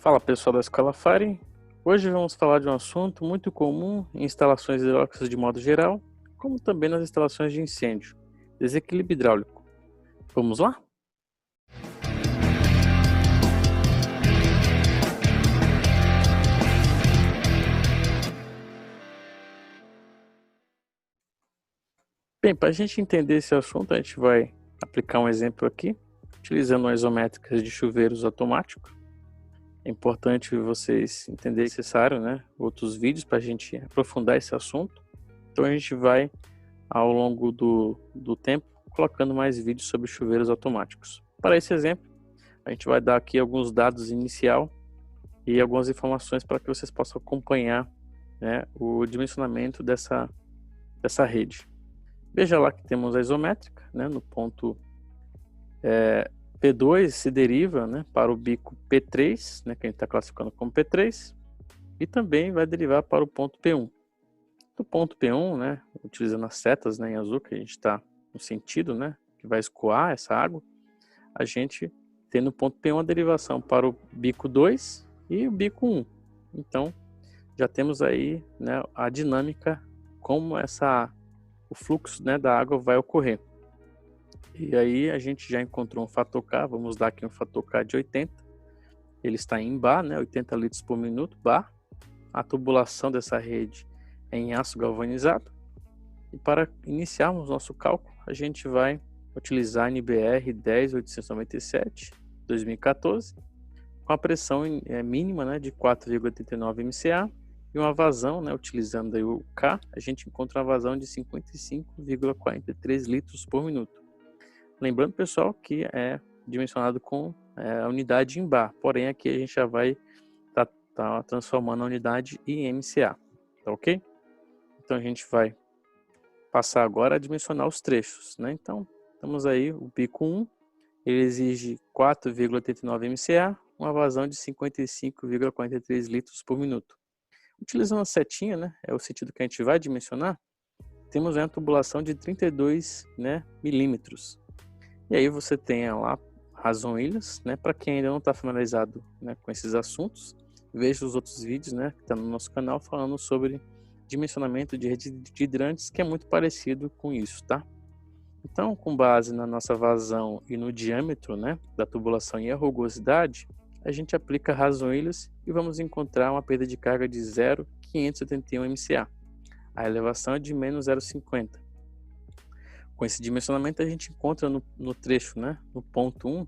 Fala pessoal da Escola Fire, hoje vamos falar de um assunto muito comum em instalações hidráulicas de modo geral, como também nas instalações de incêndio, desequilíbrio hidráulico. Vamos lá? Bem, para a gente entender esse assunto, a gente vai aplicar um exemplo aqui, utilizando isométricas de chuveiros automáticos. É importante vocês entenderem necessário, outros vídeos para a gente aprofundar esse assunto. Então a gente vai, ao longo do tempo, colocando mais vídeos sobre chuveiros automáticos. Para esse exemplo, a gente vai dar aqui alguns dados inicial e algumas informações para que vocês possam acompanhar o dimensionamento dessa rede. Veja lá que temos a isométrica, no ponto P2 se deriva para o bico P3, que a gente está classificando como P3, e também vai derivar para o ponto P1. Do ponto P1, utilizando as setas em azul, que a gente está no sentido que vai escoar essa água, a gente tem no ponto P1 a derivação para o bico 2 e o bico 1. Então, já temos aí a dinâmica, como o fluxo da água vai ocorrer. E aí a gente já encontrou um fator K, vamos dar aqui um fator K de 80. Ele está em bar, 80 litros por minuto, bar. A tubulação dessa rede é em aço galvanizado. E para iniciarmos nosso cálculo, a gente vai utilizar a NBR 10897, 2014, com a pressão mínima de 4,89 MCA e uma vazão, utilizando aí o K, a gente encontra uma vazão de 55,43 litros por minuto. Lembrando, pessoal, que é dimensionado com a unidade em bar, porém aqui a gente já vai tá transformando a unidade em MCA, tá ok? Então a gente vai passar agora a dimensionar os trechos, Então, temos aí o bico 1, ele exige 4,89 MCA, uma vazão de 55,43 litros por minuto. Utilizando a setinha, é o sentido que a gente vai dimensionar, temos uma tubulação de 32 milímetros. E aí você tem lá razões, para quem ainda não está familiarizado com esses assuntos, veja os outros vídeos que estão no nosso canal falando sobre dimensionamento de redes de hidrantes, que é muito parecido com isso, tá? Então, com base na nossa vazão e no diâmetro da tubulação e a rugosidade, a gente aplica razões e vamos encontrar uma perda de carga de 0,571 MCA. A elevação é de menos 0,50. Com esse dimensionamento a gente encontra no trecho, no ponto 1,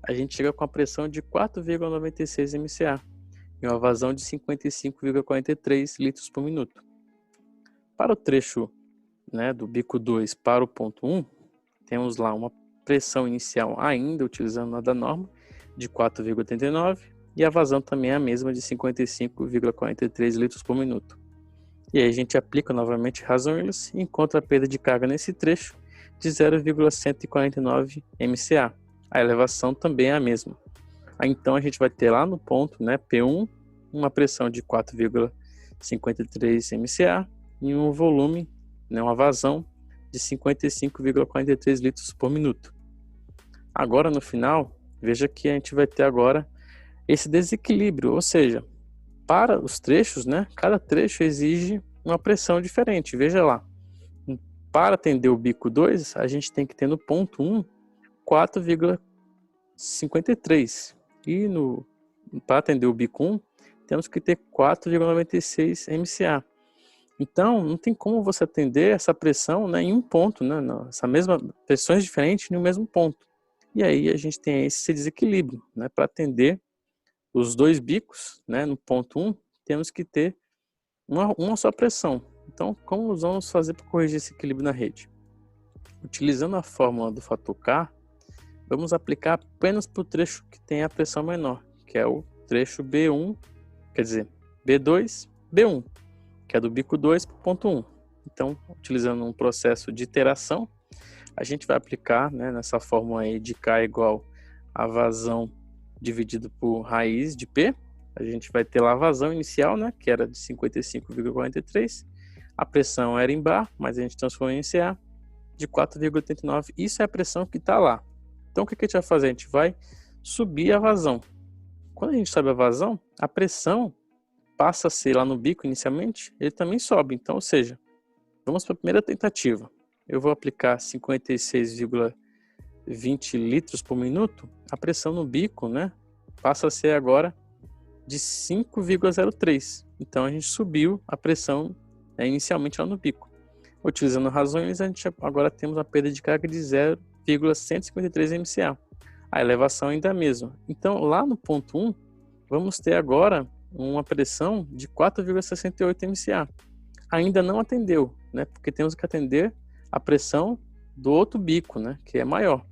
a gente chega com a pressão de 4,96 MCA e uma vazão de 55,43 litros por minuto. Para o trecho do bico 2 para o ponto 1, temos lá uma pressão inicial ainda utilizando a da norma de 4,89 e a vazão também é a mesma de 55,43 litros por minuto. E aí a gente aplica novamente razões e encontra a perda de carga nesse trecho de 0,149 MCA. A elevação também é a mesma. Aí, então a gente vai ter lá no ponto P1 uma pressão de 4,53 MCA e um volume, uma vazão de 55,43 litros por minuto. Agora no final, veja que a gente vai ter agora esse desequilíbrio, ou seja, para os trechos, cada trecho exige uma pressão diferente. Veja lá, para atender o bico 2, a gente tem que ter no ponto 1 4,53 e para atender o bico 1 temos que ter 4,96 MCA. Então, não tem como você atender essa pressão em um ponto, essa mesma pressões diferentes em um mesmo ponto. E aí a gente tem esse desequilíbrio, para atender os dois bicos, no ponto 1, temos que ter uma só pressão. Então, como nós vamos fazer para corrigir esse equilíbrio na rede? Utilizando a fórmula do fator K, vamos aplicar apenas para o trecho que tem a pressão menor, que é o trecho B1, quer dizer, B2, B1, que é do bico 2 para o ponto 1. Então, utilizando um processo de iteração, a gente vai aplicar nessa fórmula aí de K igual a vazão dividido por raiz de P. A gente vai ter lá a vazão inicial, que era de 55,43. A pressão era em bar, mas a gente transformou em CA de 4,89. Isso é a pressão que está lá. Então, o que a gente vai fazer? A gente vai subir a vazão. Quando a gente sobe a vazão, a pressão passa a ser lá no bico inicialmente, ele também sobe. Então, ou seja, vamos para a primeira tentativa. Eu vou aplicar 56,20 litros por minuto. A pressão no bico, né, passa a ser agora de 5,03. Então a gente subiu a pressão inicialmente lá no bico. Utilizando razões, a gente agora temos a perda de carga de 0,153 MCA. A elevação ainda é a mesma. Então lá no ponto 1, vamos ter agora uma pressão de 4,68 MCA. Ainda não atendeu, né? Porque temos que atender a pressão do outro bico, né? Que é maior.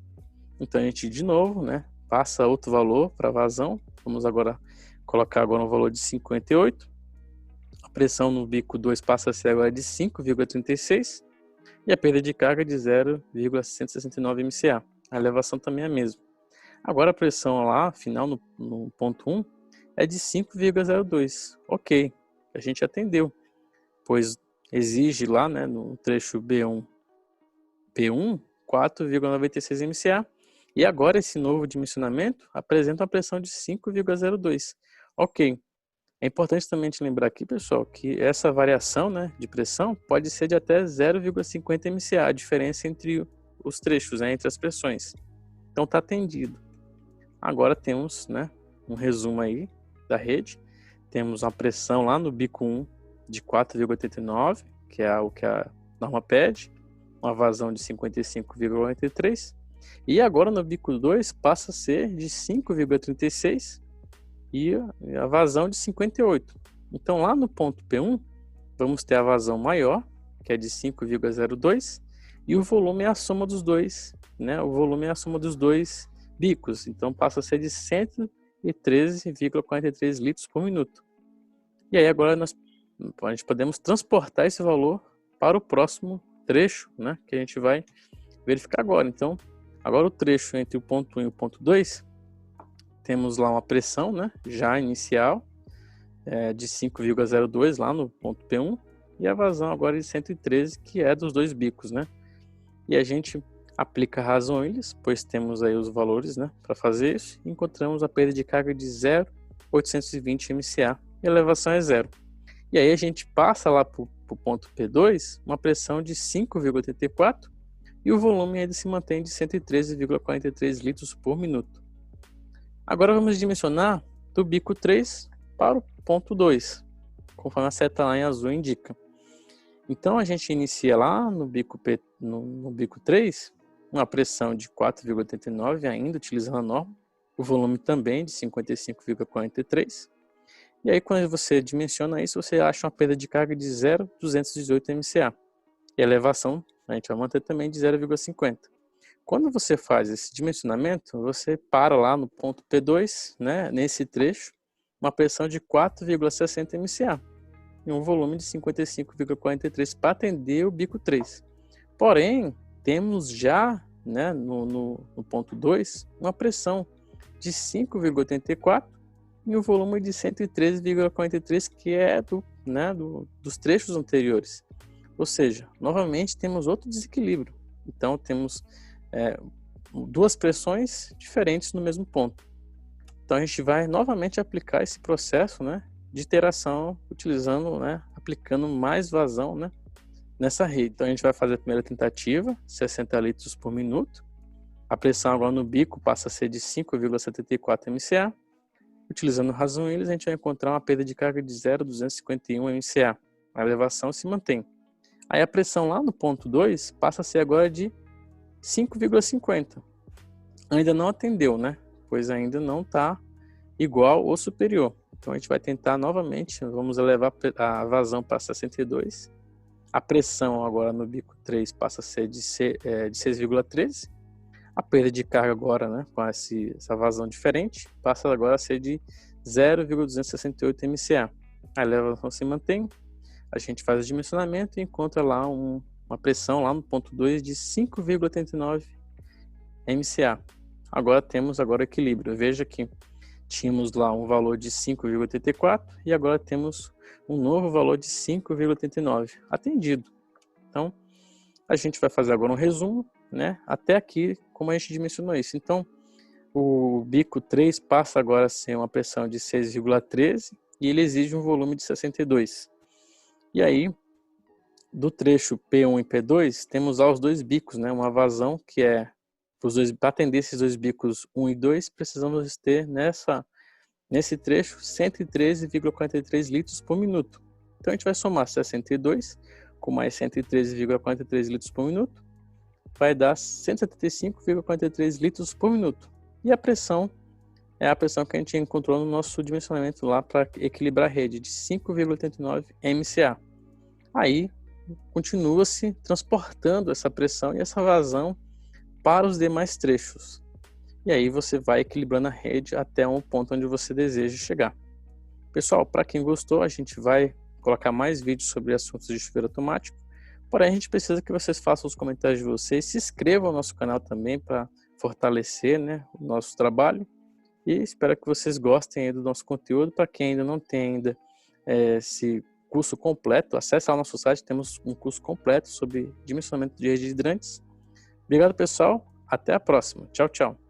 Então a gente de novo, né? Passa outro valor para a vazão. Vamos agora colocar agora um valor de 58. A pressão no bico 2 passa a ser agora de 5,36 e a perda de carga de 0,169 MCA. A elevação também é a mesma. Agora a pressão lá, final no ponto 1, é de 5,02. Ok, a gente atendeu, pois exige lá, né, no trecho B1, P1, 4,96 MCA. E agora esse novo dimensionamento apresenta uma pressão de 5,02. Ok. É importante também te lembrar aqui, pessoal, que essa variação, né, de pressão pode ser de até 0,50 MCA, a diferença entre os trechos, né, entre as pressões. Então está atendido. Agora temos, né, um resumo aí da rede. Temos uma pressão lá no bico 1 de 4,89, que é o que a norma pede, uma vazão de 55,83, e agora no bico 2 passa a ser de 5,36 e a vazão de 58. Então lá no ponto P1 vamos ter a vazão maior, que é de 5,02, e o volume é a soma dos dois, né? O volume é a soma dos dois bicos, então passa a ser de 113,43 litros por minuto. E aí agora a gente podemos transportar esse valor para o próximo trecho, né, que a gente vai verificar agora. Então, agora o trecho entre o ponto 1 e o ponto 2, temos lá uma pressão, né, já inicial, de 5,02 lá no ponto P1, e a vazão agora de 113, que é dos dois bicos, né? E a gente aplica razões, pois temos aí os valores, né, para fazer isso, e encontramos a perda de carga de 0,820 MCA, e a elevação é zero. E aí a gente passa lá para o ponto P2, uma pressão de 5,84, e o volume ainda se mantém de 113,43 litros por minuto. Agora vamos dimensionar do bico 3 para o ponto 2, conforme a seta lá em azul indica. Então a gente inicia lá no bico 3, uma pressão de 4,89 ainda, utilizando a norma, o volume também de 55,43. E aí quando você dimensiona isso, você acha uma perda de carga de 0,218 MCA. E a elevação a gente vai manter também de 0,50. Quando você faz esse dimensionamento, você para lá no ponto P2, né, nesse trecho, uma pressão de 4,60 MCA e um volume de 55,43 para atender o bico 3. Porém, temos já, né, no ponto 2, uma pressão de 5,84 e um volume de 113,43, que é dos trechos anteriores. Ou seja, novamente temos outro desequilíbrio. Então temos duas pressões diferentes no mesmo ponto. Então a gente vai novamente aplicar esse processo, né, de iteração, utilizando, né, aplicando mais vazão, né, nessa rede. Então a gente vai fazer a primeira tentativa, 60 litros por minuto. A pressão agora no bico passa a ser de 5,74 MCA. Utilizando razões, a gente vai encontrar uma perda de carga de 0,251 MCA. A elevação se mantém. Aí a pressão lá no ponto 2 passa a ser agora de 5,50. Ainda não atendeu, né? Pois ainda não está igual ou superior. Então a gente vai tentar novamente, vamos elevar a vazão para 62. A pressão agora no bico 3 passa a ser de 6,13. A perda de carga agora, né, com essa vazão diferente, passa agora a ser de 0,268 MCA. A elevação se mantém. A gente faz o dimensionamento e encontra lá uma pressão lá no ponto 2 de 5,89 MCA. Agora temos equilíbrio. Veja que tínhamos lá um valor de 5,84 e agora temos um novo valor de 5,89 atendido. Então, a gente vai fazer agora um resumo, né? Até aqui, como a gente dimensionou isso. Então, O bico 3 passa agora a ser uma pressão de 6,13 e ele exige um volume de 62. E aí, do trecho P1 e P2, temos os dois bicos, né? Uma vazão que é, para atender esses dois bicos 1 e 2, precisamos ter nesse trecho 113,43 litros por minuto. Então a gente vai somar 62 com mais 113,43 litros por minuto, vai dar 175,43 litros por minuto. E a pressão é a pressão que a gente encontrou no nosso dimensionamento lá para equilibrar a rede, de 5,89 MCA. Aí continua-se transportando essa pressão e essa vazão para os demais trechos. E aí você vai equilibrando a rede até um ponto onde você deseja chegar. Pessoal, para quem gostou, a gente vai colocar mais vídeos sobre assuntos de chuveiro automático. Porém, a gente precisa que vocês façam os comentários de vocês, se inscrevam no nosso canal também para fortalecer, né, o nosso trabalho. E espero que vocês gostem aí do nosso conteúdo. Para quem ainda não tem ainda esse curso completo, acesse lá o nosso site, temos um curso completo sobre dimensionamento de redes hidrantes. Obrigado, pessoal. Até a próxima. Tchau, tchau.